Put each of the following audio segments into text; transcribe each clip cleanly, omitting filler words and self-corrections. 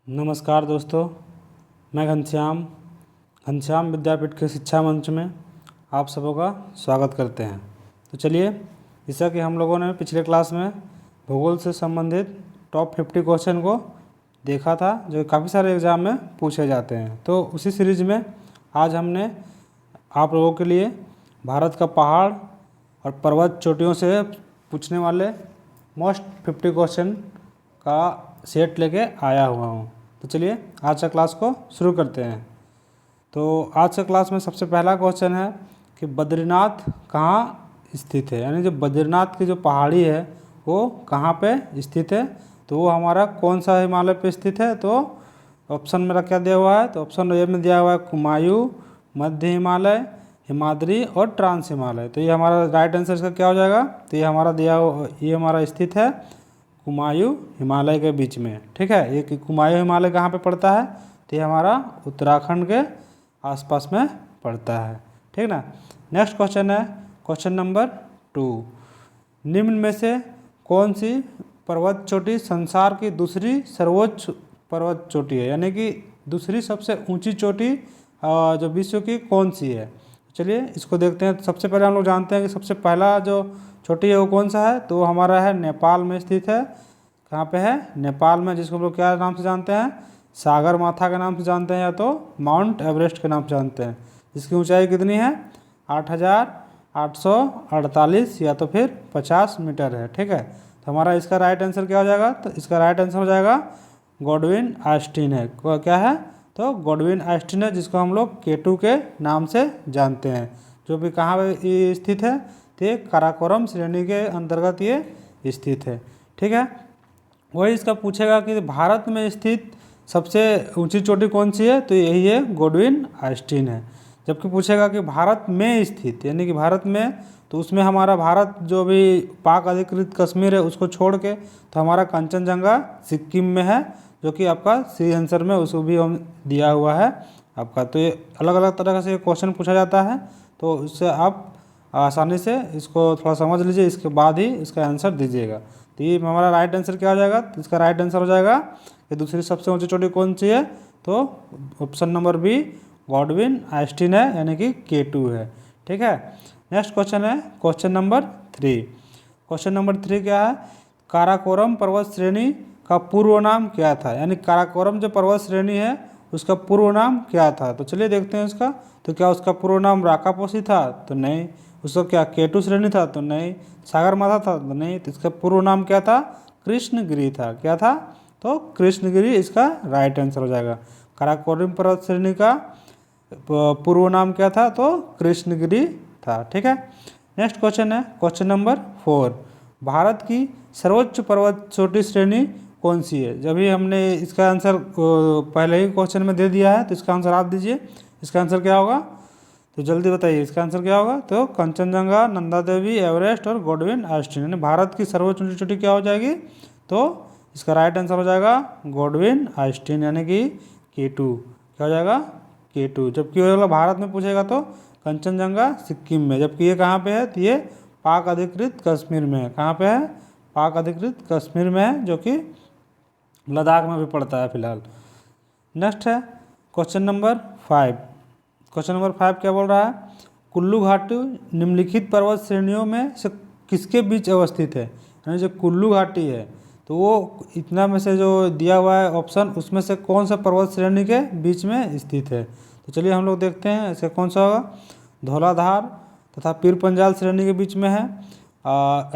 नमस्कार दोस्तों, मैं घनश्याम विद्यापीठ के शिक्षा मंच में आप सबों का स्वागत करते हैं। तो चलिए, जैसा कि हम लोगों ने पिछले क्लास में भूगोल से संबंधित टॉप 50 क्वेश्चन को देखा था, जो काफ़ी सारे एग्ज़ाम में पूछे जाते हैं। तो उसी सीरीज में आज हमने आप लोगों के लिए भारत का पहाड़ और पर्वत चोटियों से पूछने वाले मोस्ट 50 क्वेश्चन का सेट लेके आया हुआ हूँ। तो चलिए आज का क्लास को शुरू करते हैं। तो आज का क्लास में सबसे पहला क्वेश्चन है कि बद्रीनाथ कहाँ स्थित है, यानी जो बद्रीनाथ की जो पहाड़ी है वो कहाँ पे स्थित है। तो वो हमारा कौन सा हिमालय पे स्थित है। तो ऑप्शन मेरा क्या दिया हुआ है, तो ऑप्शन ए में दिया हुआ है कुमायूं, मध्य हिमालय, हिमाद्री और ट्रांस हिमालय। तो ये हमारा राइट आंसर इसका क्या हो जाएगा, तो ये हमारा स्थित है कुमायूं हिमालय के बीच में। ठीक है, ये कि कुमायूं हिमालय कहाँ पे पड़ता है, तो ये हमारा उत्तराखंड के आसपास में पड़ता है। ठीक ना। नेक्स्ट क्वेश्चन है क्वेश्चन नंबर 2। निम्न में से कौन सी पर्वत चोटी संसार की दूसरी सर्वोच्च पर्वत चोटी है, यानी कि दूसरी सबसे ऊंची चोटी जो विश्व की कौन सी है। चलिए इसको देखते हैं। सबसे पहले हम लोग जानते हैं कि सबसे पहला जो चोटी है वो कौन सा है, तो वो हमारा है नेपाल में स्थित है। कहाँ पे है, नेपाल में, जिसको हम लोग क्या नाम से जानते हैं, सागर माथा के नाम से जानते हैं, या तो माउंट एवरेस्ट के नाम से जानते हैं। जिसकी ऊंचाई कितनी है, 8,848 या तो फिर 50 मीटर है। ठीक है, तो हमारा इसका राइट आंसर क्या हो जाएगा, तो इसका राइट आंसर हो जाएगा गॉडविन आस्टीन है। क्या है, तो गॉडविन आस्टीन है, जिसको हम लोग K2 के नाम से जानते हैं, जो भी कहाँ पे स्थित है, तो ये काराकोरम श्रेणी के अंतर्गत ये स्थित है। ठीक है, वही इसका पूछेगा कि भारत में स्थित सबसे ऊंची चोटी कौन सी है, तो यही है गॉडविन आस्टीन है। जबकि पूछेगा कि भारत में स्थित, यानी कि भारत में, तो उसमें हमारा भारत जो भी पाक अधिकृत कश्मीर है उसको छोड़ के, तो हमारा कंचनजंगा सिक्किम में है, जो कि आपका सी आंसर में उसको भी हम दिया हुआ है आपका। तो ये अलग अलग तरह से क्वेश्चन पूछा जाता है, तो उससे आप आसानी से इसको थोड़ा समझ लीजिए, इसके बाद ही इसका आंसर दीजिएगा। तो ये हमारा राइट आंसर क्या हो जाएगा, तो इसका राइट आंसर हो जाएगा कि दूसरी सबसे ऊंची चोटी कौन सी है, तो option number B Godwin Austen है, यानी कि K2 है। ठीक है, नेक्स्ट क्वेश्चन है क्वेश्चन नंबर 3। क्वेश्चन नंबर 3 क्या है, काराकोरम पर्वत श्रेणी का पूर्व नाम क्या था, यानी काराकोरम जो पर्वत श्रेणी है उसका पूर्व नाम क्या था। तो चलिए देखते हैं इसका। तो क्या उसका पूर्व नाम राकापोशी था, तो नहीं। उसका क्या K2 श्रेणी था, तो नहीं। सागर माथा था, तो नहीं। तो इसका पूर्व नाम क्या था, कृष्णगिरी था। क्या था, तो कृष्णगिरी इसका राइट आंसर हो जाएगा। काराकोरम पर्वत श्रेणी का पूर्व नाम क्या था, तो कृष्णगिरी था। ठीक है, नेक्स्ट क्वेश्चन है क्वेश्चन नंबर 4। भारत की सर्वोच्च पर्वत चोटी श्रेणी कौन सी है। जब भी हमने इसका आंसर पहले ही क्वेश्चन में दे दिया है, तो इसका आंसर आप दीजिए। इसका आंसर क्या होगा, तो जल्दी बताइए इसका आंसर क्या होगा। तो कंचनजंगा, नंदा देवी, एवरेस्ट और गॉडविन आस्टीन, यानी भारत की सर्वोच्च ऊंची चोटी क्या हो जाएगी, तो इसका राइट आंसर हो जाएगा गॉडविन आस्टीन, यानी कि K2। क्या हो जाएगा, K2। जबकि वो भारत में पूछेगा तो कंचनजंगा सिक्किम में, जबकि ये कहाँ पे है, तो ये पाक अधिकृत कश्मीर में है। कहाँ पे है, पाक अधिकृत कश्मीर में है, जो कि लद्दाख में भी पड़ता है फिलहाल। नेक्स्ट है क्वेश्चन नंबर 5। क्वेश्चन नंबर 5 क्या बोल रहा है, कुल्लू घाटी निम्नलिखित पर्वत श्रेणियों में से किसके बीच अवस्थित है। यानी जो कुल्लू घाटी है, तो वो इतना में से जो दिया हुआ है ऑप्शन, उसमें से कौन सा पर्वत श्रेणी के बीच में स्थित है। तो चलिए हम लोग देखते हैं इसका कौन सा होगा। धौलाधार तथा पीर पंजाल श्रेणी के बीच में है,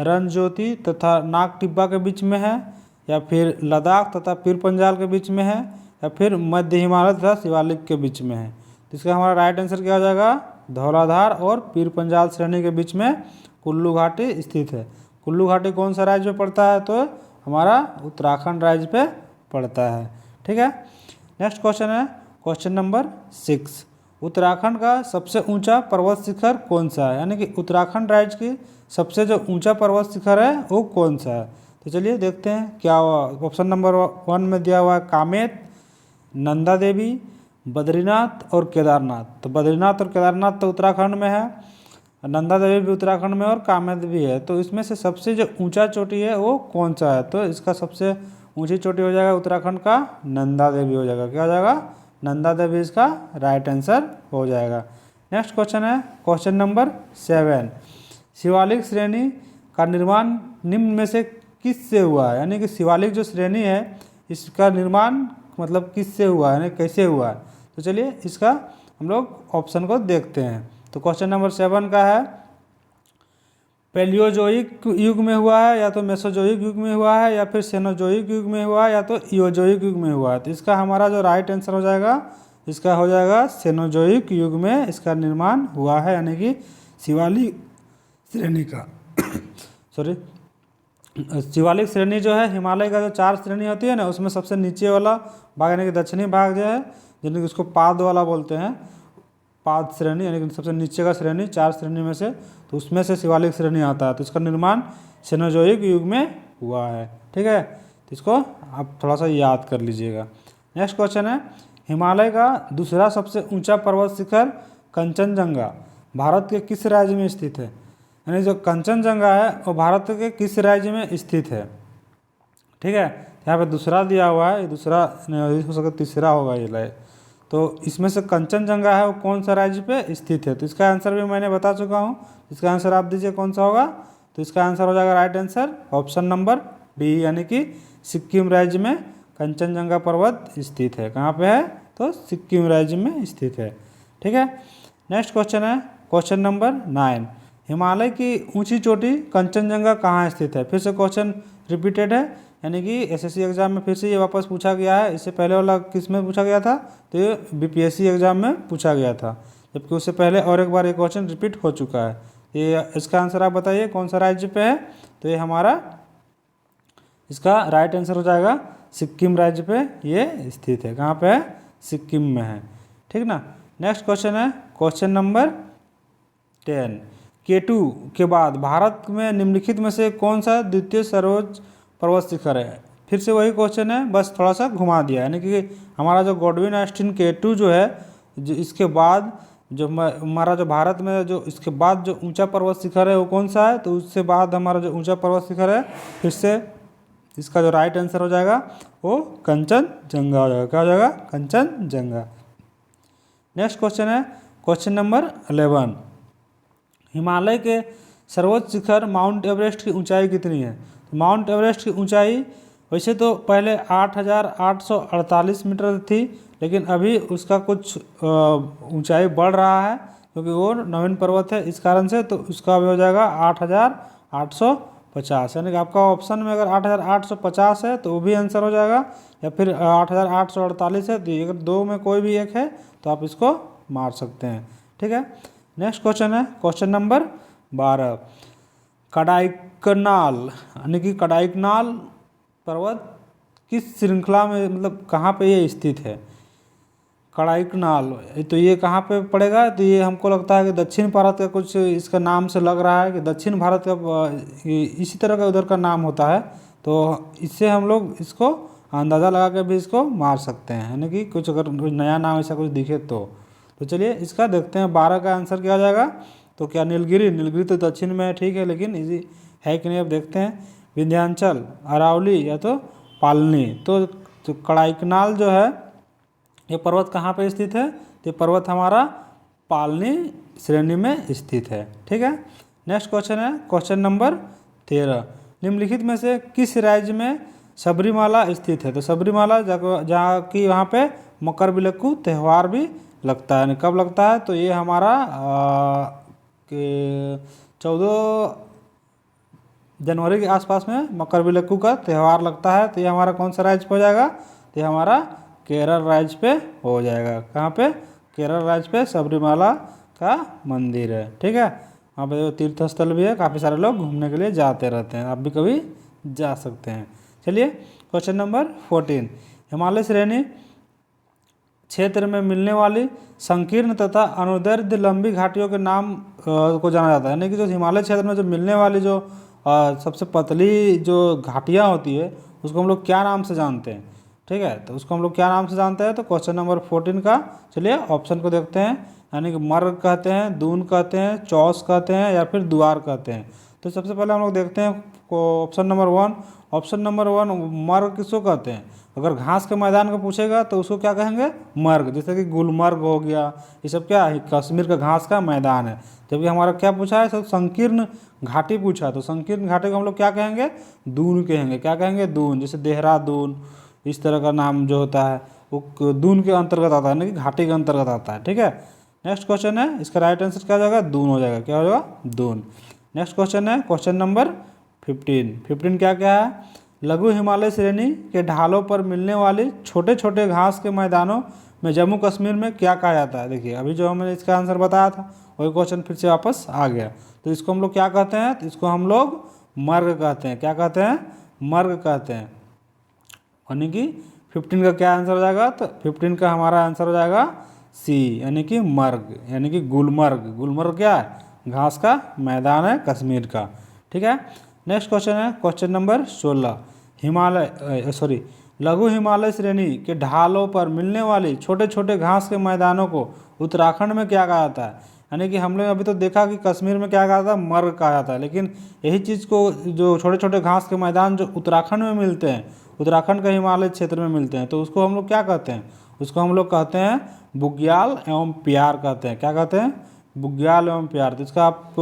रणज्योति तथा नाग टिब्बा के बीच में है, या फिर लद्दाख तथा पीर पंजाल के बीच में है, या फिर मध्य हिमालय तथा शिवालिक के बीच में है। तो इसका हमारा राइट आंसर क्या हो जाएगा, धौलाधार और पीर पंजाल श्रेणी के बीच में कुल्लू घाटी स्थित है। कुल्लू घाटी कौन सा राज्य में पड़ता है, तो हमारा उत्तराखंड राज्य पे पड़ता है। ठीक है, नेक्स्ट क्वेश्चन है क्वेश्चन नंबर 6। उत्तराखंड का सबसे ऊंचा पर्वत शिखर कौन सा है, यानी कि उत्तराखंड राज्य की सबसे जो ऊंचा पर्वत शिखर है वो कौन सा है। तो चलिए देखते हैं क्या हुआ। ऑप्शन नंबर 1 में दिया हुआ है कामेत, नंदा देवी, बद्रीनाथ और केदारनाथ। तो बद्रीनाथ और केदारनाथ तो उत्तराखंड में है, नंदा देवी भी उत्तराखंड में और कामेत भी है। तो इसमें से सबसे जो ऊंचा चोटी है वो कौन सा है, तो इसका सबसे ऊंची चोटी हो जाएगा उत्तराखंड का नंदा देवी हो जाएगा। क्या हो जाएगा? नंदा देवी इसका राइट आंसर हो जाएगा। नेक्स्ट क्वेश्चन है क्वेश्चन नंबर 7। शिवालिक श्रेणी का निर्माण निम्न में से किससे हुआ है? यानी कि शिवालिक जो श्रेणी है इसका निर्माण मतलब किससे हुआ है, यानी कैसे हुआ है? तो चलिए इसका हम लोग ऑप्शन को देखते हैं। तो क्वेश्चन नंबर 7 का है पैलियोजोइक युग में हुआ है, या तो मेसोजोइक युग में हुआ है, या फिर सेनोजोइक युग में हुआ है, या तो इयोजोइक युग में हुआ है। तो इसका हमारा जो राइट आंसर हो जाएगा इसका हो जाएगा सेनोजोइक युग में इसका निर्माण हुआ है, यानी कि शिवालिक श्रेणी का सॉरी शिवालिक श्रेणी जो है हिमालय का जो 4 श्रेणी होती है ना उसमें सबसे नीचे वाला भाग यानी कि दक्षिणी भाग जो है यानी कि उसको पाद वाला बोलते हैं, पाद श्रेणी यानी कि सबसे नीचे का श्रेणी 4 श्रेणी में से, तो उसमें से शिवालिक श्रेणी आता है। तो इसका निर्माण सेनोजोइक युग में हुआ है। ठीक है, तो इसको आप थोड़ा सा याद कर लीजिएगा। नेक्स्ट क्वेश्चन है हिमालय का दूसरा सबसे ऊंचा पर्वत शिखर कंचनजंगा भारत के किस राज्य में स्थित है? यानी जो कंचनजंगा है वो भारत के किस राज्य में स्थित है? ठीक है, यहाँ पे दूसरा दिया हुआ है, दूसरा नहीं हो सकता तीसरा होगा ये लाए। तो इसमें से कंचनजंगा है वो कौन सा राज्य पे स्थित है? तो इसका आंसर भी मैंने बता चुका हूँ। इसका आंसर आप दीजिए कौन सा होगा? तो इसका आंसर हो जाएगा right answer option number B, यानी कि सिक्किम राज्य में कंचनजंगा पर्वत स्थित है। कहाँ पे है? तो सिक्किम राज्य में स्थित है। ठीक है, नेक्स्ट क्वेश्चन है क्वेश्चन नंबर 9। हिमालय की ऊंची चोटी कंचनजंगा कहाँ स्थित है? फिर से क्वेश्चन रिपीटेड है, यानी कि एसएससी एग्जाम में फिर से ये वापस पूछा गया है। इससे पहले वाला किस में पूछा गया था? तो ये बीपीएससी एग्जाम में पूछा गया था, जबकि उससे पहले और एक बार ये क्वेश्चन रिपीट हो चुका है। ये इसका आंसर आप बताइए कौन सा राज्य पे है? तो ये हमारा इसका राइट आंसर हो जाएगा सिक्किम राज्य पे ये स्थित है। कहाँ पे है? सिक्किम में है। ठीक ना। नेक्स्ट क्वेश्चन है क्वेश्चन नंबर 10। K2 के बाद भारत में निम्नलिखित में से कौन सा द्वितीय सर्वोच्च पर्वत शिखर है? फिर से वही क्वेश्चन है, बस थोड़ा सा घुमा दिया, यानी कि हमारा जो गॉडविन ऑस्टिन K2 जो है, जो इसके बाद जो हमारा जो भारत में जो इसके बाद जो ऊंचा पर्वत शिखर है वो कौन सा है? तो उससे बाद हमारा जो ऊंचा पर्वत शिखर है फिर से इसका जो राइट आंसर हो जाएगा वो कंचनजंगा हो जाएगा। क्या हो जाएगा? कंचनजंगा। नेक्स्ट क्वेश्चन है क्वेश्चन नंबर 11। हिमालय के सर्वोच्च शिखर माउंट एवरेस्ट की ऊंचाई कितनी है? तो माउंट एवरेस्ट की ऊंचाई वैसे तो पहले 8,848 मीटर थी, लेकिन अभी उसका कुछ ऊंचाई बढ़ रहा है क्योंकि वो नवीन पर्वत है, इस कारण से। तो उसका भी हो जाएगा 8,850, यानी कि आपका ऑप्शन में अगर 8,850 है तो वो भी आंसर हो जाएगा, या फिर 8,848 है तो अगर दो में कोई भी एक है तो आप इसको मार सकते हैं। ठीक है, नेक्स्ट क्वेश्चन है क्वेश्चन नंबर 12। कडाइकनाल यानी कि कडाइकनाल पर्वत किस श्रृंखला में मतलब कहाँ पे ये स्थित है? कडाइकनाल तो ये कहाँ पे पड़ेगा? तो ये हमको लगता है कि दक्षिण भारत का कुछ इसका नाम से लग रहा है कि दक्षिण भारत का इसी तरह का उधर का नाम होता है। तो इससे हम लोग इसको अंदाज़ा लगा के भी इसको मार सकते हैं, यानी कि कुछ अगर नया नाम ऐसा कुछ दिखे तो चलिए इसका देखते हैं 12 का आंसर क्या आ जाएगा। तो क्या नीलगिरी? नीलगिरी तो दक्षिण में है, ठीक है, लेकिन इजी है कि नहीं अब देखते हैं। विंध्याचल, अरावली या तो पालनी। तो कडाइकनाल जो है ये पर्वत कहाँ पे स्थित है? तो पर्वत हमारा पालनी श्रेणी में स्थित है। ठीक है, नेक्स्ट क्वेश्चन है क्वेश्चन नंबर 13। निम्नलिखित में से किस राज्य में सबरीमाला स्थित है? तो सबरीमाला जहाँ की वहाँ पे मकरविलक्कू त्यौहार भी लगता है। कब लगता है? तो ये हमारा 14 जनवरी के आसपास में मकरविलक्कू का त्यौहार लगता है। तो ये हमारा कौन सा राज्य पे हो जाएगा? तो ये हमारा केरल राज्य पे हो जाएगा। कहाँ पे? केरल राज्य पे सबरीमाला का मंदिर है। ठीक है, वहाँ पे तीर्थ स्थल भी है, काफ़ी सारे लोग घूमने के लिए जाते रहते हैं, आप भी कभी जा सकते हैं। चलिए क्वेश्चन नंबर 14। हिमालय श्रेणी क्षेत्र में मिलने वाली संकीर्ण तथा अनुदैर्ध्य लंबी घाटियों के नाम को जाना जाता है। यानी कि जो हिमालय क्षेत्र में जो मिलने वाली जो सबसे पतली जो घाटियाँ होती है उसको हम लोग क्या नाम से जानते हैं? ठीक है, तो उसको हम लोग क्या नाम से जानते हैं? तो क्वेश्चन नंबर 14 का चलिए ऑप्शन को देखते हैं। यानी कि मर्ग कहते हैं, दून कहते हैं, चौस कहते हैं या फिर द्वार कहते हैं। तो सबसे पहले हम लोग देखते हैं ऑप्शन नंबर 1। ऑप्शन नंबर 1 मर्ग किसको कहते हैं? अगर घास के मैदान का पूछेगा तो उसको क्या कहेंगे? मर्ग। जैसे कि गुलमर्ग हो गया, ये सब क्या है? कश्मीर का घास का मैदान है। जबकि हमारा क्या पूछा है? सब संकीर्ण घाटी पूछा है, तो संकीर्ण घाटी को हम लोग क्या कहेंगे? दून कहेंगे। क्या कहेंगे? दून। जैसे देहरादून, इस तरह का नाम जो होता है वो दून के अंतर्गत आता है, ना कि घाटी के अंतर्गत आता है। ठीक है, नेक्स्ट क्वेश्चन है, इसका राइट आंसर क्या हो जाएगा? दून हो जाएगा। क्या हो जाएगा? दून। नेक्स्ट क्वेश्चन है क्वेश्चन नंबर 15। क्या क्या है? लघु हिमालय श्रेणी के ढालों पर मिलने वाली छोटे छोटे घास के मैदानों में जम्मू कश्मीर में क्या कहा जाता है? देखिए अभी जो हमने इसका आंसर बताया था वही क्वेश्चन फिर से वापस आ गया। तो इसको हम लोग क्या कहते हैं? तो इसको हम लोग मर्ग कहते हैं। क्या कहते हैं? मर्ग कहते हैं। यानी कि 15 का क्या आंसर हो जाएगा? तो 15 का हमारा आंसर हो जाएगा सी, यानी कि मर्ग, यानी कि गुलमर्ग। गुलमर्ग क्या है? घास का मैदान है कश्मीर का। ठीक है, नेक्स्ट क्वेश्चन है क्वेश्चन नंबर 16। लघु हिमालय श्रेणी के ढालों पर मिलने वाली छोटे छोटे घास के मैदानों को उत्तराखंड में क्या कहा जाता है? यानी कि हम लोग अभी तो देखा कि कश्मीर में क्या कहा था? मर्ग कहा जाता है, लेकिन यही चीज़ को जो छोटे छोटे घास के मैदान जो उत्तराखंड में मिलते हैं, उत्तराखंड के हिमालय क्षेत्र में मिलते हैं, तो उसको हम लोग क्या कहते हैं? उसको हम लोग कहते हैं बुग्याल एवं प्यार कहते हैं। क्या कहते हैं? बुग्याल एवं प्यार। तो इसका आप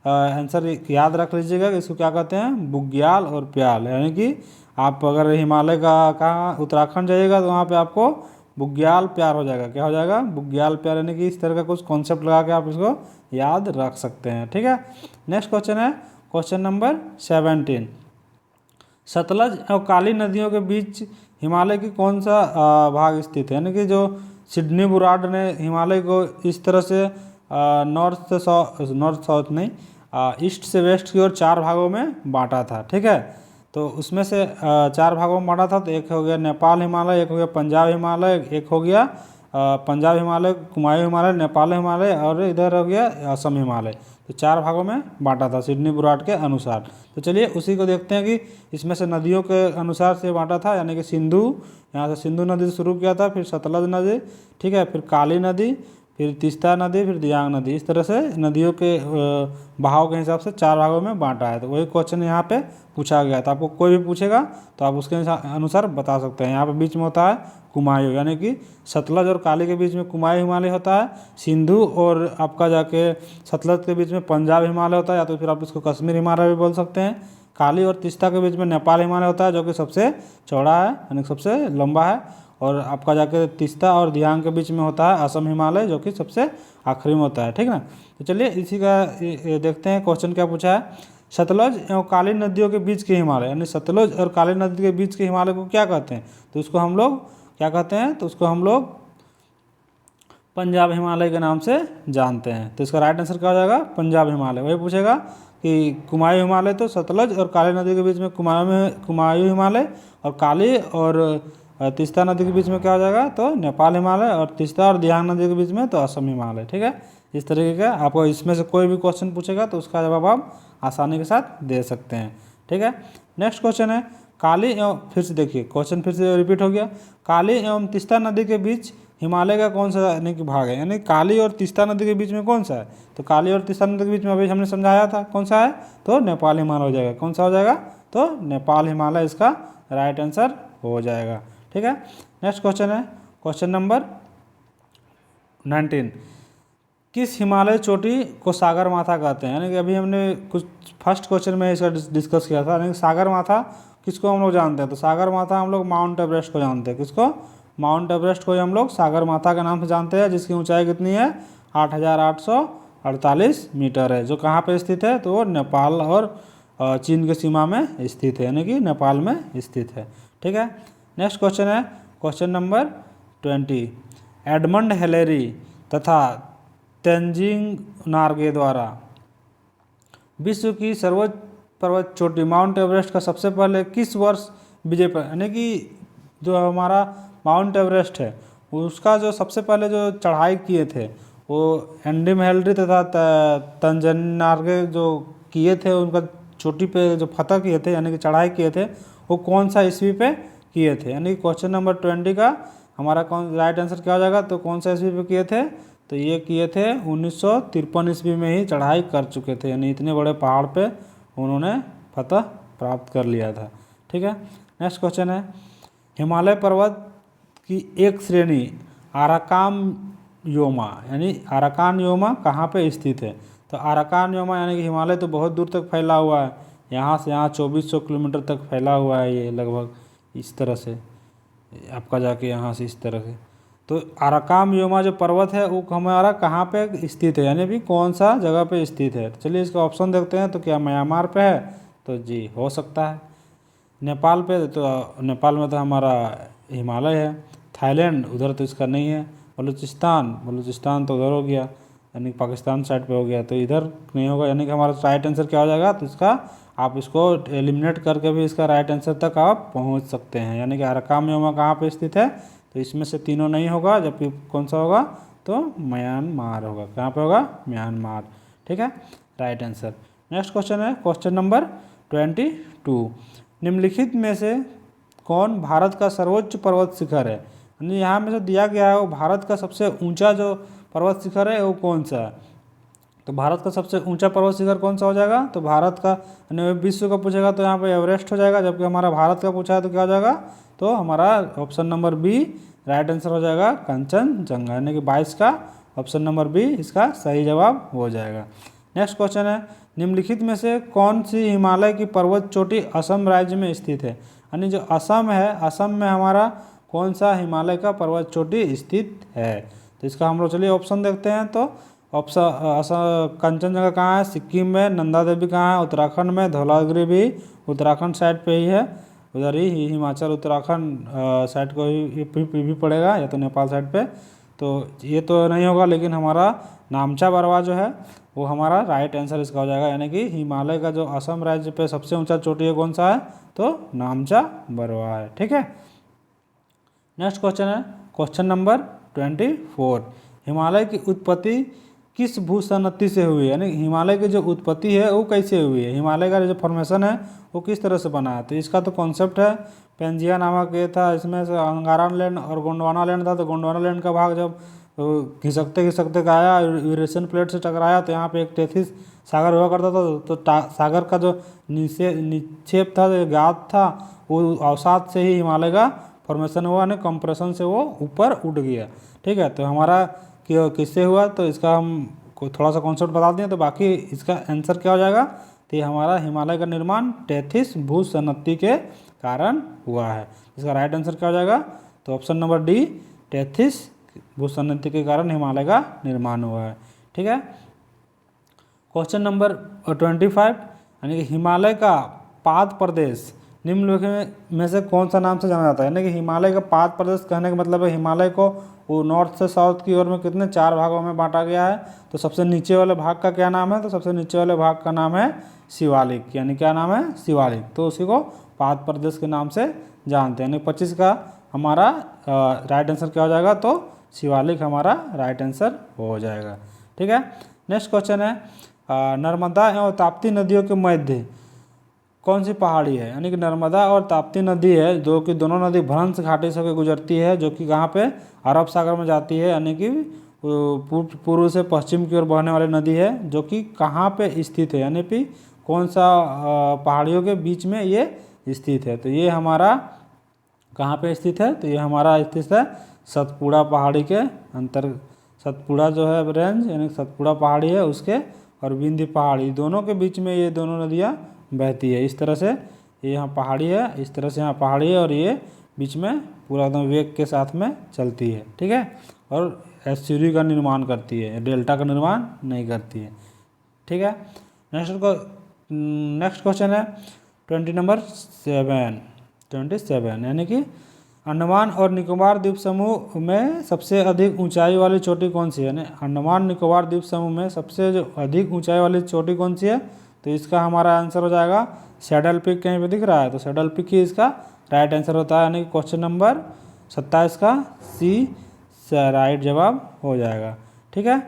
आंसर याद रख लीजिएगा कि इसको क्या कहते हैं? बुग्याल और प्याल। यानी कि आप अगर हिमालय का कहाँ उत्तराखंड जाइएगा तो वहाँ पे आपको बुग्याल प्यार हो जाएगा। क्या हो जाएगा? बुग्याल प्यार। यानी कि इस तरह का कुछ कॉन्सेप्ट लगा के आप इसको याद रख सकते हैं। ठीक है, नेक्स्ट क्वेश्चन है क्वेश्चन नंबर 17। सतलज और काली नदियों के बीच हिमालय की कौन सा भाग स्थित है? यानी कि जो सिडनी बुराड ने हिमालय को इस तरह से नॉर्थ साउथ नहीं, ईस्ट से वेस्ट की ओर 4 भागों में बांटा था। ठीक है, तो उसमें से 4 भागों में बांटा था। तो एक हो गया नेपाल हिमालय, एक हो गया पंजाब हिमालय, एक हो गया पंजाब हिमालय, कुमायूं हिमालय, नेपाल हिमालय, और इधर हो गया असम हिमालय। तो 4 भागों में बांटा था सिडनी बुराड के अनुसार। तो चलिए उसी को देखते हैं कि इसमें से नदियों के अनुसार से बांटा था। यानी कि सिंधु, यहाँ से सिंधु नदी से शुरू किया था, फिर सतलज नदी, ठीक है, फिर काली नदी, फिर तीस्ता नदी, फिर दियांग नदी। इस तरह से नदियों के बहाव के हिसाब से 4 भागों में बांटा है। तो वही क्वेश्चन यहाँ पे पूछा गया था। आपको कोई भी पूछेगा तो आप उसके अनुसार बता सकते हैं। यहाँ पे बीच में होता है कुमायूं, यानी कि सतलज और काली के बीच में कुमायूं हिमालय होता है। सिंधु और आपका जाके सतलज के बीच में पंजाब हिमालय होता है, या तो फिर आप इसको कश्मीर हिमालय भी बोल सकते हैं। काली और तीस्ता के बीच में नेपाल हिमालय होता है, जो कि सबसे चौड़ा है, यानी सबसे लंबा है। और आपका जाके तीस्ता और दियांग के बीच में होता है असम हिमालय, जो कि सबसे आखिरी में होता है। ठीक ना, तो चलिए इसी का देखते हैं क्वेश्चन क्या पूछा है। सतलज एवं काली नदियों के बीच के हिमालय, यानी सतलज और काली नदी के बीच के हिमालय को क्या कहते हैं? तो उसको हम लोग क्या कहते हैं? तो उसको हम लोग पंजाब हिमालय के नाम से जानते हैं। तो इसका राइट आंसर क्या हो जाएगा? पंजाब हिमालय। वही पूछेगा कि कुमायूं हिमालय, तो सतलज और काली नदी के बीच में कुमायूं हिमालय, और काली और तीस्ता नदी के बीच में क्या हो जाएगा? तो नेपाल हिमालय, और तीस्ता और दियांग नदी के बीच में तो असम हिमालय। ठीक है, इस तरीके का आपको इसमें से कोई भी क्वेश्चन पूछेगा तो उसका जवाब आप आसानी के साथ दे सकते हैं। ठीक है, नेक्स्ट क्वेश्चन है काली एवं, फिर से देखिए क्वेश्चन फिर से रिपीट हो गया। काली एवं तीस्ता नदी के बीच हिमालय का कौन सा यानी कि भाग है? यानी काली और तीस्ता नदी के बीच में कौन सा है? तो काली और तीस्ता नदी के बीच में अभी हमने समझाया था कौन सा है, तो नेपाल हिमालय हो जाएगा। कौन सा हो जाएगा? तो नेपाल हिमालय इसका राइट आंसर हो जाएगा। ठीक है, नेक्स्ट क्वेश्चन है क्वेश्चन नंबर 19। किस हिमालय चोटी को सागर माथा कहते हैं? यानी कि अभी हमने कुछ फर्स्ट क्वेश्चन में इसका डिस्कस किया था। यानी कि सागर माथा किसको हम लोग जानते हैं? तो सागर माथा हम लोग माउंट एवरेस्ट को जानते हैं। किसको? माउंट एवरेस्ट को हम लोग सागर माथा के नाम से जानते हैं, जिसकी ऊंचाई कितनी है? 8,848 मीटर है। जो कहाँ पे स्थित है? तो वो नेपाल और चीन के सीमा में स्थित है, यानी कि नेपाल में स्थित है। ठीक है, नेक्स्ट क्वेश्चन है क्वेश्चन नंबर 20। एडमंड हिलेरी तथा तेंजिंग नार्गे द्वारा विश्व की सर्वोच्च पर्वत चोटी माउंट एवरेस्ट का सबसे पहले किस वर्ष विजय पर, यानी कि जो हमारा माउंट एवरेस्ट है उसका जो सबसे पहले जो चढ़ाई किए थे वो एंडिम हिलेरी तथा तेंजिंग नार्गे जो किए थे, उनका चोटी पे जो फतह किए थे यानी कि चढ़ाई किए थे, वो कौन सा ईस्वी पे किए थे? यानी क्वेश्चन नंबर 20 का हमारा कौन राइट आंसर क्या हो जाएगा? तो कौन सा ईस्वी पे किए थे? तो ये किए थे 1953 ईस्वी में ही चढ़ाई कर चुके थे, यानी इतने बड़े पहाड़ पे उन्होंने फतह प्राप्त कर लिया था। ठीक है, नेक्स्ट क्वेश्चन है, हिमालय पर्वत की एक श्रेणी आराकान योमा यानी आराकान योमा कहाँ पे स्थित है? तो आराकान योमा यानी कि हिमालय तो बहुत दूर तक फैला हुआ है, यहाँ से यहाँ 2400 किलोमीटर तक फैला हुआ है ये लगभग, इस तरह से आपका जाके यहाँ से इस तरह से। तो आराकान योमा जो पर्वत है वो हमारा कहाँ पे स्थित है, यानी भी कौन सा जगह पे स्थित है? तो चलिए इसका ऑप्शन देखते हैं। तो क्या म्यांमार पे है? तो जी हो सकता है। नेपाल पे? तो नेपाल में तो हमारा हिमालय है। थाईलैंड? उधर तो इसका नहीं है। बलूचिस्तान तो उधर हो गया, यानी पाकिस्तान साइड पे हो गया, तो इधर नहीं होगा, यानी कि हमारा राइट आंसर क्या हो जाएगा? तो इसका आप इसको एलिमिनेट करके भी इसका राइट आंसर तक आप पहुंच सकते हैं, यानी कि आराकान योमा कहाँ पे स्थित है? तो इसमें से तीनों नहीं होगा, जबकि कौन सा होगा? तो म्यांमार होगा। कहाँ पे होगा? म्यांमार। ठीक है, राइट आंसर। नेक्स्ट क्वेश्चन है क्वेश्चन नंबर 22। निम्नलिखित में से कौन भारत का सर्वोच्च पर्वत शिखर है? यानी यहाँ में जो दिया गया है वो भारत का सबसे ऊंचा जो पर्वत शिखर है वो कौन सा है? तो भारत का सबसे ऊंचा पर्वत शिखर कौन सा हो जाएगा? तो भारत का, यानी विश्व का पूछेगा तो यहाँ पे एवरेस्ट हो जाएगा, जबकि हमारा भारत का पूछा है तो क्या हो जाएगा? तो हमारा option number B right answer हो जाएगा, कंचनजंगा, यानी कि 22 का ऑप्शन नंबर बी इसका सही जवाब हो जाएगा। नेक्स्ट क्वेश्चन है, निम्नलिखित में से कौन सी हिमालय की पर्वत चोटी असम राज्य में स्थित है? यानी जो असम है, असम में हमारा कौन सा हिमालय का पर्वत चोटी स्थित है? तो इसका हम लोग चलिए ऑप्शन देखते हैं। तो ऑप्शन कंचनजंगा कहाँ है? सिक्किम में। नंदा देवी कहाँ है? उत्तराखंड में। धौलागिरी भी उत्तराखंड साइड पे ही है, उधर ही हिमाचल उत्तराखंड साइड को ही पड़ेगा, या तो नेपाल साइड पे। तो ये तो नहीं होगा, लेकिन हमारा नामचा बरवा जो है वो हमारा राइट आंसर इसका हो जाएगा, यानी कि हिमालय का जो असम राज्य पे सबसे ऊंचा चोटी है कौन सा है? तो नामचा बरवा है। ठीक है, नेक्स्ट क्वेश्चन है क्वेश्चन नंबर 24। हिमालय की उत्पत्ति किस भूसन्नति से हुई है? यानी हिमालय की जो उत्पत्ति है वो कैसे हुई है? हिमालय का जो फॉर्मेशन है वो किस तरह से बना है? तो इसका तो कॉन्सेप्ट है, पेंजिया नामक ये था, इसमें से अंगारा लैंड और गोंडवाना लैंड था। तो गोंडवाना लैंड का भाग जब घिसकते घिसकते आया, यूरेशियन प्लेट से टकराया, तो यहाँ पे एक टेथिस सागर हुआ करता था। तो सागर का जो निक्षेप था, जो गाद था, वो अवसाद से ही हिमालय का फॉर्मेशन हुआ, यानी कंप्रेशन से वो ऊपर उठ गया। ठीक है, तो हमारा किससे हुआ? तो इसका हम थोड़ा सा कॉन्सेप्ट बता दें, तो बाकी इसका आंसर क्या हो जाएगा? तो ये हमारा हिमालय का निर्माण टेथिस भूसन्नति के कारण हुआ है। इसका राइट आंसर क्या हो जाएगा? तो ऑप्शन नंबर डी, टेथिस भूसन्नति के कारण हिमालय का निर्माण हुआ है। ठीक है, क्वेश्चन नंबर 25, यानी कि हिमालय का पाद प्रदेश निम्नलिखित में से कौन सा नाम से जाना जाता है? यानी कि हिमालय का पाद प्रदेश कहने का मतलब है हिमालय को वो नॉर्थ से साउथ की ओर में कितने 4 भागों में बांटा गया है। तो सबसे नीचे वाले भाग का क्या नाम है? तो सबसे नीचे वाले भाग का नाम है शिवालिक, यानी क्या नाम है? शिवालिक। तो उसी को पाद प्रदेश के नाम से जानते हैं। यानी 25 का हमारा राइट आंसर क्या हो जाएगा? तो शिवालिक हमारा राइट आंसर हो जाएगा। ठीक है, नेक्स्ट क्वेश्चन है, नर्मदा एवं ताप्ती नदियों के मध्य कौन सी पहाड़ी है? यानी कि नर्मदा और ताप्ती नदी है, जो कि दोनों नदी भ्रंश घाटी से गुजरती है, जो कि कहाँ पे? अरब सागर में जाती है, यानी कि पूर्व से पश्चिम की ओर बहने वाली नदी है, जो कि कहाँ पे स्थित है? यानी कि कौन सा पहाड़ियों के बीच में ये स्थित है? तो ये हमारा कहाँ पे स्थित है? तो ये हमारा स्थित है सतपुड़ा पहाड़ी के अंतर, सतपुड़ा जो है रेंज, यानी सतपुड़ा पहाड़ी है उसके और विंध्य पहाड़ी दोनों के बीच में ये दोनों नदियाँ बहती है। इस तरह से ये यहाँ पहाड़ी है, इस तरह से यहाँ पहाड़ी है, और ये बीच में पूरा एकदम वेग के साथ में चलती है। ठीक है, और एस्चुरी का निर्माण करती है, डेल्टा का निर्माण नहीं करती है। ठीक है, नेक्स्ट क्वेश्चन है 27, यानी कि अंडमान और निकोबार द्वीप समूह में सबसे अधिक ऊंचाई वाली चोटी कौन सी है? यानी अंडमान निकोबार द्वीप समूह में सबसे जो अधिक ऊंचाई वाली चोटी कौन सी है? तो इसका हमारा आंसर हो जाएगा सैडल पिक। कहीं पे दिख रहा है? तो सैडल पिक ही इसका राइट आंसर होता है, यानी कि क्वेश्चन नंबर 27 का सी राइट जवाब हो जाएगा। ठीक है,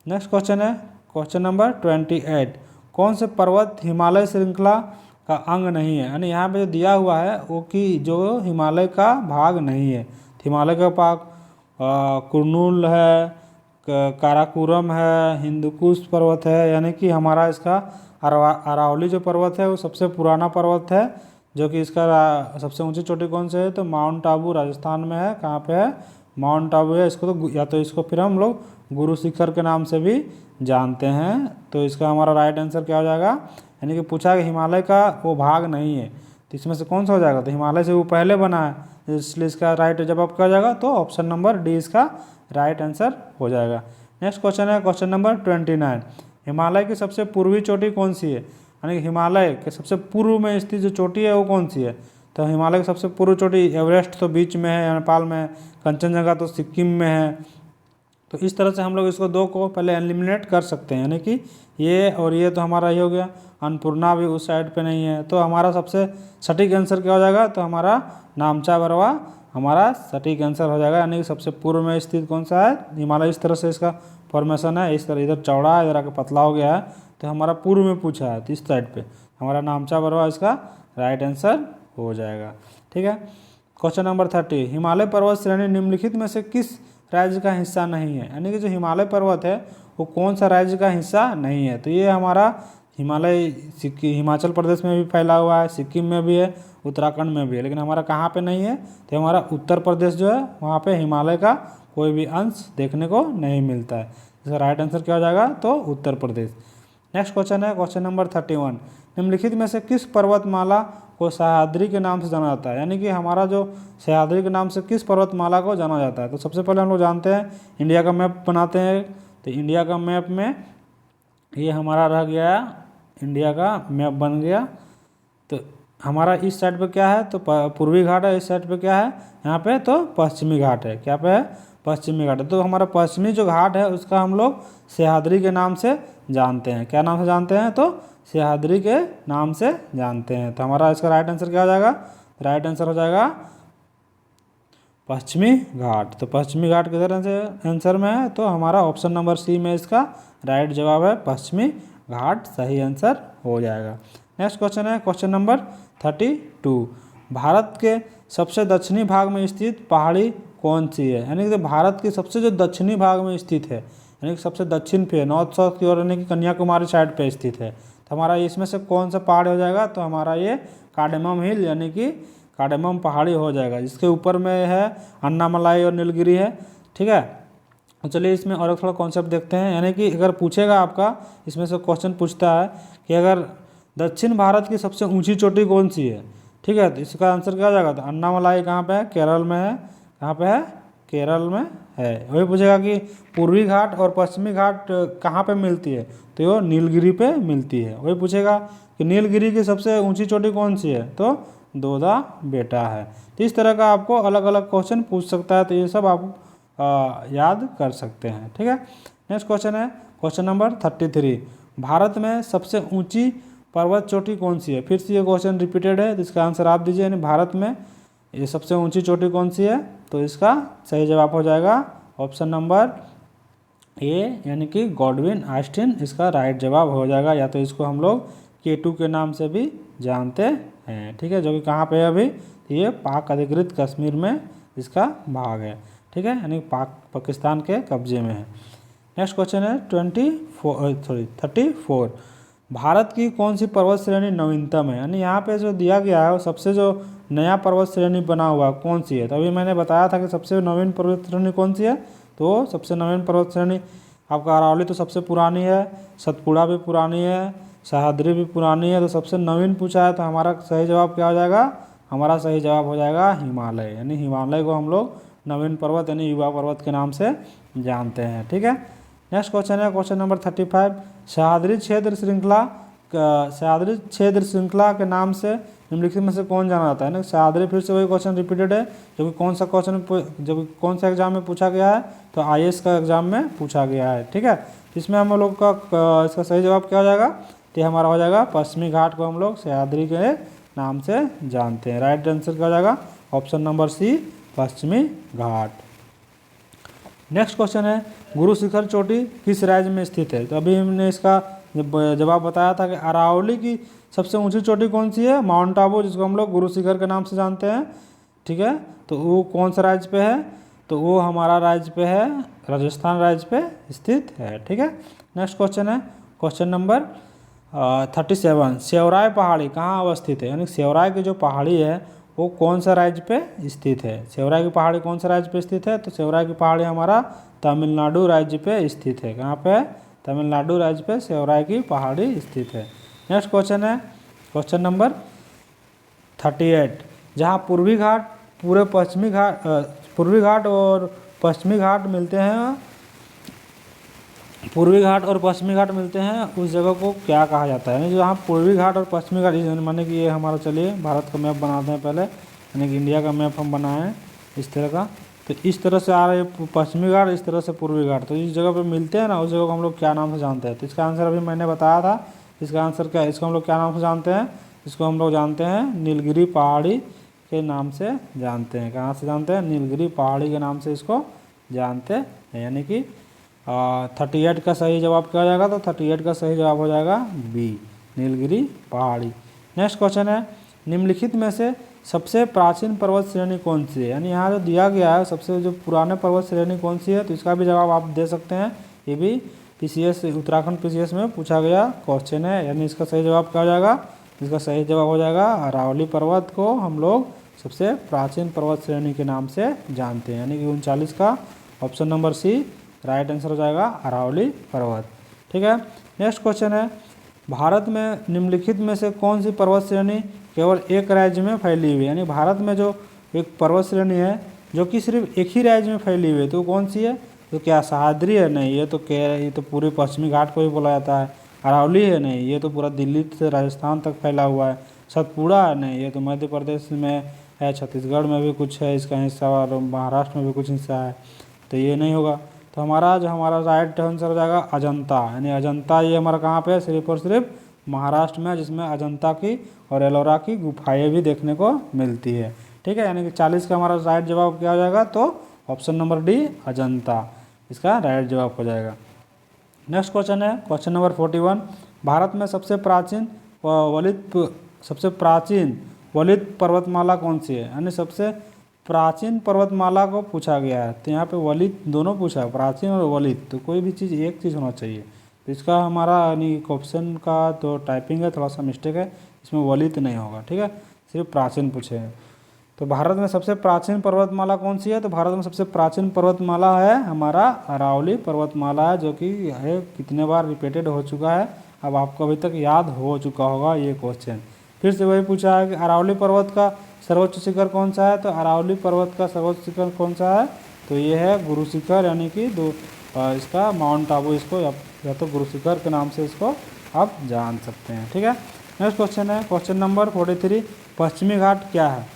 नेक्स्ट क्वेश्चन है क्वेश्चन नंबर 28। कौन से पर्वत हिमालय श्रृंखला का अंग नहीं है? यानी यहाँ पे जो दिया हुआ है वो कि जो हिमालय का भाग नहीं है। हिमालय का भाग कुर्नूल है, काराकोरम है, हिंदुकुश पर्वत है, यानी कि हमारा इसका अरावली जो पर्वत है वो सबसे पुराना पर्वत है, जो कि इसका सबसे ऊंची चोटी कौन से है, तो माउंट आबू राजस्थान में है। कहाँ पे है, माउंट आबू है। इसको तो या तो इसको फिर हम लोग गुरु शिखर के नाम से भी जानते हैं। तो इसका हमारा राइट आंसर क्या हो जाएगा, यानी कि पूछा कि हिमालय का वो भाग नहीं है, तो इसमें से कौन सा हो जाएगा, तो हिमालय से वो पहले बना है, इसलिए इसका राइट जवाब क्या हो जाएगा, तो ऑप्शन नंबर डी इसका राइट आंसर हो जाएगा। नेक्स्ट क्वेश्चन है क्वेश्चन नंबर 29। हिमालय की सबसे पूर्वी चोटी कौन सी है, यानी कि हिमालय के सबसे पूर्व में स्थित जो चोटी है वो कौन सी है, तो हिमालय की सबसे पूर्व चोटी एवरेस्ट तो बीच में है, नेपाल में है, कंचनजंगा तो सिक्किम में है। तो इस तरह से हम लोग इसको दो को पहले एलिमिनेट कर सकते हैं, यानी कि ये और ये तो हमारा ये हो गया, अन्नपूर्णा भी उस साइड पे नहीं है। तो हमारा सबसे सटीक आंसर क्या हो जाएगा, तो हमारा नामचा बरवा हमारा सटीक आंसर हो जाएगा, यानी कि सबसे पूर्व में स्थित कौन सा है, हिमालय। इस तरह से इसका फॉर्मेशन है, इस तरह इधर चौड़ा है, इधर आके पतला हो गया है, तो हमारा पूर्व में पूछा है, तो इस साइड पे हमारा नामचा बरवा इसका राइट आंसर हो जाएगा। ठीक है, क्वेश्चन नंबर 30। हिमालय पर्वत श्रेणी निम्नलिखित में से किस राज्य का हिस्सा नहीं है, यानी कि जो हिमालय पर्वत है वो कौन सा राज्य का हिस्सा नहीं है, तो ये हमारा हिमालय हिमाचल प्रदेश में भी फैला हुआ है, सिक्किम में भी है, उत्तराखंड में भी है, लेकिन हमारा कहाँ पे नहीं है, तो हमारा उत्तर प्रदेश जो है वहाँ पे हिमालय का कोई भी अंश देखने को नहीं मिलता है। इसका राइट आंसर क्या हो जाएगा, तो उत्तर प्रदेश। नेक्स्ट क्वेश्चन है क्वेश्चन नंबर 31। निम्नलिखित में से किस पर्वतमाला को सह्याद्री के नाम से जाना जाता है, यानी कि हमारा जो सह्याद्री के नाम से किस पर्वतमाला को जाना जाता है, तो सबसे पहले हम लोग जानते हैं इंडिया का मैप बनाते हैं। तो इंडिया का मैप में ये हमारा रह गया, इंडिया का मैप बन गया। तो हमारा इस साइड पे क्या है, तो पूर्वी घाट है, इस साइड पे क्या है, यहाँ पे तो पश्चिमी घाट है, क्या पे है, पश्चिमी घाट है। तो हमारा पश्चिमी जो घाट है उसका हम लोग सह्याद्री के नाम से जानते हैं। क्या नाम से जानते हैं, तो सह्याद्री के नाम से जानते हैं। तो हमारा इसका राइट आंसर क्या हो जाएगा, राइट आंसर हो जाएगा पश्चिमी घाट। तो पश्चिमी घाट किधर आंसर में है, तो हमारा ऑप्शन नंबर सी में इसका राइट जवाब है, पश्चिमी घाट सही आंसर हो जाएगा। नेक्स्ट क्वेश्चन है क्वेश्चन नंबर 32। भारत के सबसे दक्षिणी भाग में स्थित पहाड़ी कौन सी है, यानी कि भारत के सबसे जो दक्षिणी भाग में स्थित है, यानी कि सबसे दक्षिण पे नॉर्थ साउथ की ओर, यानी कि कन्याकुमारी साइड पे स्थित है, तो हमारा इसमें से कौन सा पहाड़ हो जाएगा, तो हमारा ये कार्डेमम हिल यानी कि कार्डेमम पहाड़ी हो जाएगा, जिसके ऊपर में है अन्नामलाई और नीलगिरी है। ठीक है, तो चलिए इसमें और थोड़ा कॉन्सेप्ट देखते हैं। यानी कि अगर पूछेगा आपका, इसमें से क्वेश्चन पूछता है कि अगर दक्षिण भारत की सबसे ऊंची चोटी कौन सी है, ठीक है, तो इसका आंसर क्या हो जाएगा, तो अन्नामलाई कहाँ पे है, केरल में है, कहाँ पे है, केरल में है। वही पूछेगा कि पूर्वी घाट और पश्चिमी घाट कहाँ पे मिलती है, तो वो नीलगिरी पे मिलती है। वही पूछेगा कि नीलगिरी की सबसे ऊंची चोटी कौन सी है, तो दोदा बेटा है। तो इस तरह का आपको अलग अलग क्वेश्चन पूछ सकता है, तो ये सब आप याद कर सकते हैं। ठीक है, नेक्स्ट क्वेश्चन है क्वेश्चन नंबर 33। भारत में सबसे ऊंची पर्वत चोटी कौन सी है, फिर से ये क्वेश्चन रिपीटेड है, तो इसका आंसर आप दीजिए। यानी भारत में ये सबसे ऊंची चोटी कौन सी है, तो इसका सही जवाब हो जाएगा ऑप्शन नंबर ए, यानी कि गॉडविन ऑस्टिन इसका राइट जवाब हो जाएगा। या तो इसको हम लोग K2 के नाम से भी जानते हैं। ठीक है, जो कि कहाँ पे है अभी, तो ये पाक अधिकृत कश्मीर में इसका भाग है। ठीक है, यानी पाकिस्तान के कब्जे में है। नेक्स्ट क्वेश्चन है 34। भारत की कौन सी पर्वत श्रेणी नवीनतम है, यानी यहाँ पे जो दिया गया है वो सबसे जो नया पर्वत श्रेणी बना हुआ कौन सी है, तो अभी मैंने बताया था कि सबसे नवीन पर्वत श्रेणी कौन सी है, तो सबसे नवीन पर्वत श्रेणी आपका अरावली तो सबसे पुरानी है, सतपुड़ा भी पुरानी है, सह्याद्री भी पुरानी है, तो सबसे नवीन पूछा है, तो हमारा सही जवाब क्या हो जाएगा, हमारा सही जवाब हो जाएगा हिमालय। यानी हिमालय को हम लोग नवीन पर्वत यानी युवा पर्वत के नाम से जानते हैं। ठीक है, नेक्स्ट क्वेश्चन है क्वेश्चन नंबर 35। सह्याद्री क्षेत्र श्रृंखला के नाम से निम्नलिखित में से कौन जाना जाता है ना। सह्याद्री फिर से वही क्वेश्चन रिपीटेड है, जो कि कौन सा क्वेश्चन जो कि कौन सा एग्जाम में पूछा गया है, तो IAS का एग्जाम में पूछा गया है। ठीक है, इसमें हम लोग का इसका सही जवाब क्या हो जाएगा, तो हमारा हो जाएगा पश्चिमी घाट को हम लोग सह्याद्री के नाम से जानते हैं। राइट आंसर क्या हो जाएगा, ऑप्शन नंबर सी, पश्चिमी घाट। नेक्स्ट क्वेश्चन है गुरु शिखर चोटी किस राज्य में स्थित है, तो अभी हमने इसका जवाब बताया था कि अरावली की सबसे ऊंची चोटी कौन सी है, माउंट आबू, जिसको हम लोग गुरु शिखर के नाम से जानते हैं। ठीक है, तो वो कौन सा राज्य पे है, तो वो हमारा राज्य पे है राजस्थान राज्य पे स्थित है। ठीक है, नेक्स्ट क्वेश्चन है क्वेश्चन नंबर 37। सेवराय पहाड़ी कहाँ अवस्थित है, यानी सेवराय की जो पहाड़ी है वो कौन सा राज्य पे स्थित है। सेवराय की पहाड़ी कौन सा राज्य पे स्थित है, तो सेवराय की पहाड़ी हमारा तमिलनाडु राज्य पे स्थित है। कहाँ पे है, तमिलनाडु राज्य पे सेवराय की पहाड़ी स्थित है। नेक्स्ट क्वेश्चन है क्वेश्चन नंबर 38। जहाँ पूर्वी घाट पूर्वी घाट और पश्चिमी घाट मिलते हैं, पूर्वी घाट और पश्चिमी घाट मिलते हैं, उस जगह को क्या कहा जाता है। यानी जहाँ पूर्वी घाट और पश्चिमी घाट, माने कि ये हमारा, चलिए भारत का मैप बनाते हैं पहले, यानी कि इंडिया का मैप हम बनाए हैं इस तरह का। तो इस तरह से आ रहे पश्चिमी घाट, इस तरह से पूर्वी घाट, तो इस जगह पे मिलते हैं ना, उस जगह को हम लोग क्या नाम से जानते हैं। तो इसका आंसर अभी मैंने बताया था, इसका आंसर क्या है, इसको हम लोग क्या नाम से जानते हैं, इसको हम लोग जानते हैं नीलगिरी पहाड़ी के नाम से जानते हैं। कहाँ से जानते हैं, नीलगिरी पहाड़ी के नाम से इसको जानते हैं। यानी कि 38 का सही जवाब क्या हो जाएगा, तो 38 का सही जवाब हो जाएगा बी, नीलगिरी पहाड़ी। नेक्स्ट क्वेश्चन है निम्नलिखित में से सबसे प्राचीन पर्वत श्रेणी कौन सी है। यानी यहाँ जो दिया गया है सबसे जो पुराने पर्वत श्रेणी कौन सी है, तो इसका भी जवाब आप दे सकते हैं। ये भी पीसीएस उत्तराखंड पीसीएस में पूछा गया क्वेश्चन है। यानी इसका सही जवाब क्या हो जाएगा, इसका सही जवाब हो जाएगा अरावली पर्वत को हम लोग सबसे प्राचीन पर्वत श्रेणी के नाम से जानते हैं। यानी कि 39 का option number C right answer हो जाएगा अरावली पर्वत। ठीक है, नेक्स्ट क्वेश्चन है भारत में निम्नलिखित में से कौन सी पर्वत श्रेणी केवल एक राज्य में फैली हुई है। यानी भारत में जो एक पर्वत श्रेणी है जो कि सिर्फ एक ही राज्य में फैली हुई है, तो कौन सी है, तो क्या सह्याद्री है, नहीं ये तो पूरे पश्चिमी घाट को भी बोला जाता है। अरावली है, नहीं ये तो पूरा दिल्ली से राजस्थान तक फैला हुआ है। सतपुड़ा है, नहीं ये तो मध्य प्रदेश में है, छत्तीसगढ़ में भी कुछ है इसका हिस्सा, और महाराष्ट्र में भी कुछ हिस्सा है, तो ये नहीं होगा। तो हमारा राइट आंसर हो जाएगा अजंता। यानी अजंता ये हमारा कहाँ पे है, सिर्फ और सिर्फ महाराष्ट्र में, जिसमें अजंता की और एलोरा की गुफाएं भी देखने को मिलती है। ठीक है, यानी कि 40 का हमारा राइट जवाब क्या हो जाएगा, तो ऑप्शन नंबर डी अजंता इसका राइट जवाब हो जाएगा। नेक्स्ट क्वेश्चन है क्वेश्चन नंबर 41। भारत में सबसे प्राचीन वलित पर्वतमाला कौन सी है। यानी सबसे प्राचीन पर्वतमाला को पूछा गया है, तो यहाँ पे वलित दोनों पूछा है, प्राचीन और वलित, तो कोई भी चीज़ एक चीज़ होना चाहिए। तो इसका हमारा यानी ऑप्शन का तो टाइपिंग है थोड़ा सा मिस्टेक है, इसमें वलित नहीं होगा। ठीक है, सिर्फ प्राचीन पूछे हैं। तो भारत में सबसे प्राचीन पर्वतमाला कौन सी है, तो भारत में सबसे प्राचीन पर्वतमाला है हमारा अरावली पर्वतमाला है, जो कि है कितने बार रिपीटेड हो चुका है, अब आपको अभी तक याद हो चुका होगा ये क्वेश्चन। फिर से वही पूछा है कि अरावली पर्वत का सर्वोच्च शिखर कौन सा है, तो अरावली पर्वत का सर्वोच्च शिखर कौन सा है, तो ये है गुरु शिखर, यानी कि इसका माउंट आबू, इसको या तो गुरु शिखर के नाम से इसको आप जान सकते हैं। ठीक है, नेक्स्ट क्वेश्चन है क्वेश्चन नंबर 43। पश्चिमी घाट क्या है,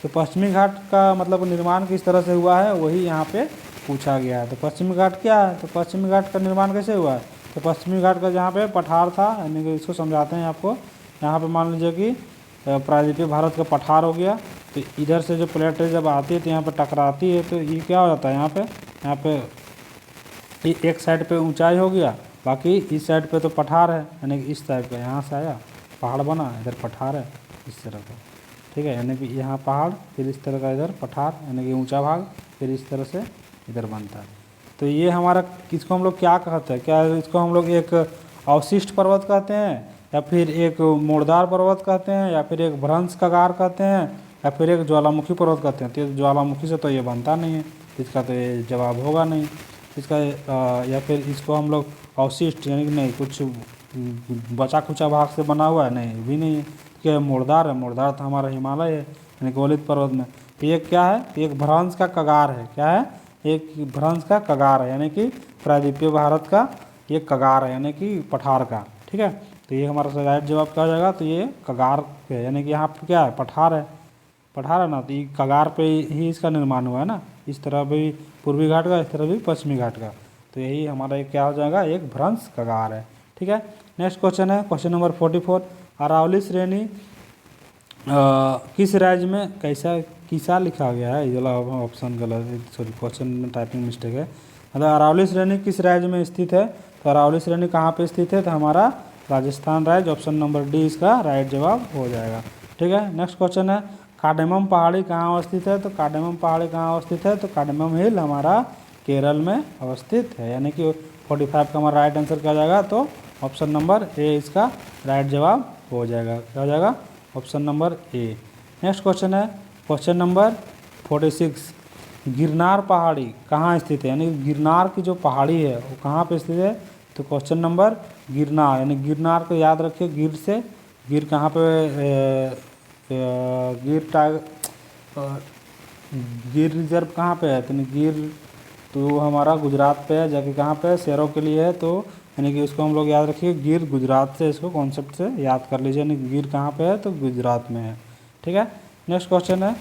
तो पश्चिमी घाट का मतलब निर्माण किस तरह से हुआ है वही यहाँ पे पूछा गया है। तो पश्चिमी घाट क्या है, तो पश्चिमी घाट का निर्माण कैसे हुआ है, तो पश्चिमी घाट का जहाँ पे पठार था, यानी कि इसको समझाते हैं आपको। यहाँ पे मान लीजिए कि प्रायद्वीपीय भारत का पठार हो गया, तो इधर से जो प्लेट जब आती है तो यहाँ पे टकराती है, तो ये क्या हो जाता है, यहाँ पे एक साइड पे ऊंचाई हो गया, बाकी इस साइड पे तो पठार है, यानी कि इस साइड पे यहाँ से आया पहाड़ बना, इधर पठार है इस तरह का। ठीक है, यानी कि यहाँ पहाड़, फिर इस तरह का इधर पठार, यानी कि ऊंचा भाग, फिर इस तरह से इधर बनता है। तो ये हमारा, इसको हम लोग क्या कहते हैं, क्या इसको हम लोग एक अवशिष्ट पर्वत कहते हैं, या फिर एक मोड़दार पर्वत कहते हैं, या फिर एक भ्रंश कगार कहते हैं, या फिर एक ज्वालामुखी पर्वत कहते हैं। तो ज्वालामुखी से तो ये बनता नहीं है, इसका तो ये जवाब होगा नहीं इसका। या फिर इसको हम लोग अवशिष्ट, यानी कि नहीं कुछ बचा खुचा भाग से बना हुआ है, नहीं भी नहीं है, कि मोड़दार है, मोड़दार तो हमारा हिमालय है, यानी कि वलित पर्वत में। तो ये क्या है, एक भ्रंश का कगार है, क्या है, एक भ्रंश का कगार है, यानी कि प्रायद्वीपीय भारत का ये कगार है, यानी कि पठार का। ठीक है, तो ये हमारा राइट जवाब क्या हो जाएगा, तो ये कगार है, यानी कि यहाँ पे क्या है, पठार है ना, तो ये कगार पे ही इसका निर्माण हुआ है ना। इस तरह भी पूर्वी घाट का, इस तरह भी पश्चिमी घाट का, तो यही हमारा एक क्या हो जाएगा, एक भ्रंश कगार है। ठीक है, नेक्स्ट क्वेश्चन है क्वेश्चन नंबर 44। अरावली श्रेणी किस राज्य में किसा लिखा गया है, ये वाला ऑप्शन गलत, सॉरी क्वेश्चन में टाइपिंग मिस्टेक है। मतलब अरावली श्रेणी किस राज्य में स्थित है, तो अरावली श्रेणी कहाँ पे स्थित है, तो हमारा राजस्थान राज्य, ऑप्शन नंबर डी इसका राइट जवाब हो जाएगा। ठीक है, नेक्स्ट क्वेश्चन है कार्डेमम पहाड़ी कहाँ अवस्थित है, तो कार्डेमम पहाड़ी कहाँ अवस्थित है, तो कार्डेमम हिल हमारा केरल में अवस्थित है। यानी कि 45 का हमारा राइट आंसर क्या हो जाएगा, तो ऑप्शन नंबर ए इसका राइट जवाब हो जाएगा। क्या हो जाएगा, option number A. Next question है क्वेश्चन नंबर 46, गिरनार पहाड़ी कहाँ स्थित है, यानी गिरनार की जो पहाड़ी है वो कहाँ पे स्थित है। तो क्वेश्चन नंबर गिरनार, यानी गिरनार को याद रखिए, गिर से गिर कहाँ पे गिर रिजर्व कहाँ पे है, तो गिर तो हमारा गुजरात पे है, जाके कहाँ पे है, शेरों के लिए है। तो यानी कि इसको हम लोग याद रखिए, गिर गुजरात से, इसको कॉन्सेप्ट से याद कर लीजिए, यानी गिर कहाँ पे है, तो गुजरात में है। ठीक है। नेक्स्ट क्वेश्चन है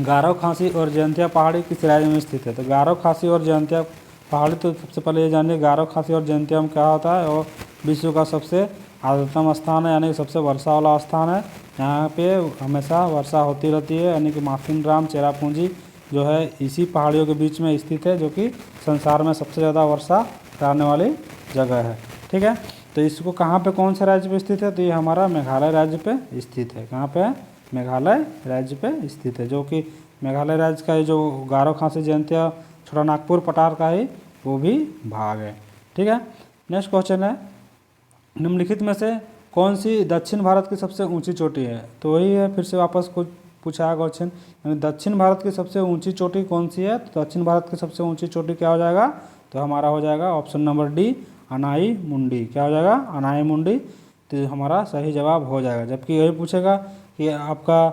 गारो खासी और जयंतिया पहाड़ी किस राज्य में स्थित है। तो गारो खासी और जयंतिया पहाड़ी, तो सबसे पहले ये जानिए गारो खासी और जयंतिया में क्या होता है, और विश्व का सबसे आर्द्रतम स्थान है, यानी कि सबसे वर्षा वाला स्थान है। यहाँ पे हमेशा वर्षा होती रहती है, यानी कि माथिन चेरापूंजी जो है इसी पहाड़ियों के बीच में स्थित है, जो कि संसार में सबसे ज़्यादा वर्षा कराने वाली जगह है। ठीक है। तो इसको कहाँ पे, कौन से राज्य पे स्थित है, तो ये हमारा मेघालय राज्य पे स्थित है। कहाँ पे है, मेघालय राज्य पे स्थित है, जो कि मेघालय राज्य का जो गारो खासी जयंतिया छोटा नागपुर पठार का ही वो भी भाग है। ठीक है। नेक्स्ट क्वेश्चन है निम्नलिखित में से कौन सी दक्षिण भारत की सबसे ऊंची चोटी है। तो वही है, फिर से वापस कुछ पूछा है क्वेश्चन, यानी दक्षिण भारत की सबसे ऊंची चोटी कौन सी है। तो दक्षिण भारत की सबसे ऊंची चोटी क्या हो जाएगा, तो हमारा हो जाएगा ऑप्शन नंबर डी, अनाई मुंडी। क्या हो जाएगा, अनाई मुंडी, तो हमारा सही जवाब हो जाएगा। जबकि यही पूछेगा कि आपका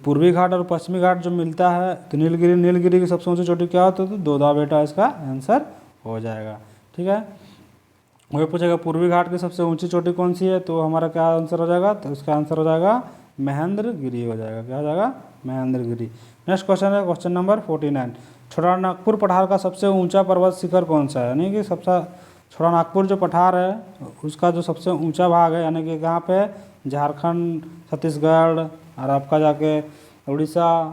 पूर्वी घाट और पश्चिमी घाट जो मिलता है, तो नीलगिरी की सबसे ऊंची चोटी क्या होती है, तो दोदा बेटा इसका आंसर हो जाएगा। ठीक है। वही पूछेगा पूर्वी घाट की सबसे ऊंची चोटी कौन सी है, तो हमारा क्या आंसर हो जाएगा, तो इसका आंसर हो जाएगा महेंद्रगिरी हो जाएगा। क्या हो जाएगा, महेंद्रगिरी। नेक्स्ट क्वेश्चन है क्वेश्चन नंबर 49, छोटा नागपुर पठार का सबसे ऊंचा पर्वत शिखर कौन सा है। यानी कि सबसे छोटा नागपुर जो पठार है उसका जो सबसे ऊंचा भाग है, यानी कि कहाँ पे, झारखंड, छत्तीसगढ़ और आपका जाके उड़ीसा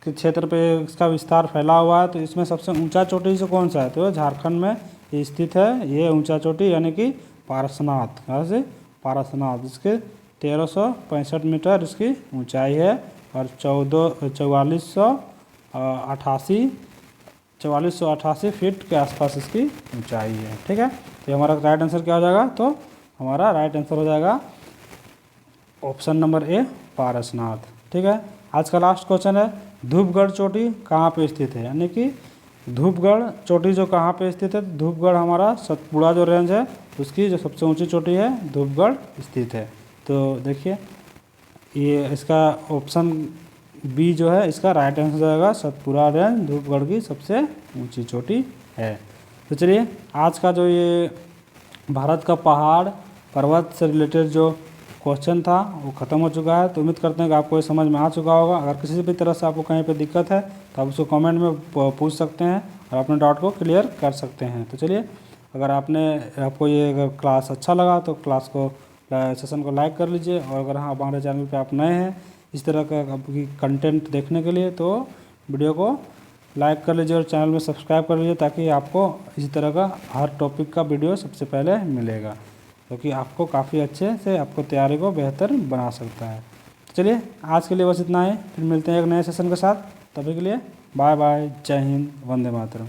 के क्षेत्र पे इसका विस्तार फैला हुआ है। तो इसमें सबसे ऊंचा चोटी से कौन सा है, तो झारखंड में स्थित है ये ऊंचा चोटी, यानी कि पारसनाथ। कहाँ से, पारसनाथ। इसके 1365 मीटर इसकी ऊंचाई है और 4488 फीट के आसपास इसकी ऊंचाई है। ठीक है। तो हमारा राइट आंसर क्या हो जाएगा, तो हमारा राइट आंसर हो जाएगा ऑप्शन नंबर ए, पारसनाथ। ठीक है। आज का लास्ट क्वेश्चन है धूपगढ़ चोटी कहाँ पे स्थित है। यानी कि धूपगढ़ चोटी जो कहाँ पे स्थित है, धूपगढ़ हमारा सतपुड़ा जो रेंज है उसकी जो सबसे ऊंची चोटी है धूपगढ़ स्थित है। तो देखिए ये इसका ऑप्शन बी जो है इसका राइट आंसर जाएगा, सतपुड़ा रेंज धूपगढ़ की सबसे ऊंची चोटी है। तो चलिए आज का जो ये भारत का पहाड़ पर्वत से रिलेटेड जो क्वेश्चन था वो ख़त्म हो चुका है। तो उम्मीद करते हैं कि आपको ये समझ में आ चुका होगा। अगर किसी भी तरह से आपको कहीं पे दिक्कत है तो आप उसको कमेंट में पूछ सकते हैं और अपने डाउट को क्लियर कर सकते हैं। तो चलिए अगर आपको ये क्लास अच्छा लगा तो क्लास को सेशन को लाइक कर लीजिए, और अगर हाँ हमारे चैनल पे आप नए हैं इस तरह का कंटेंट देखने के लिए तो वीडियो को लाइक कर लीजिए और चैनल में सब्सक्राइब कर लीजिए, ताकि आपको इसी तरह का हर टॉपिक का वीडियो सबसे पहले मिलेगा, क्योंकि आपको काफ़ी अच्छे से आपको तैयारी को बेहतर बना सकता है। तो चलिए आज के लिए बस इतना ही, फिर मिलते हैं एक नए सेशन के साथ। तभी के लिए बाय बाय, जय हिंद, वंदे मातरम।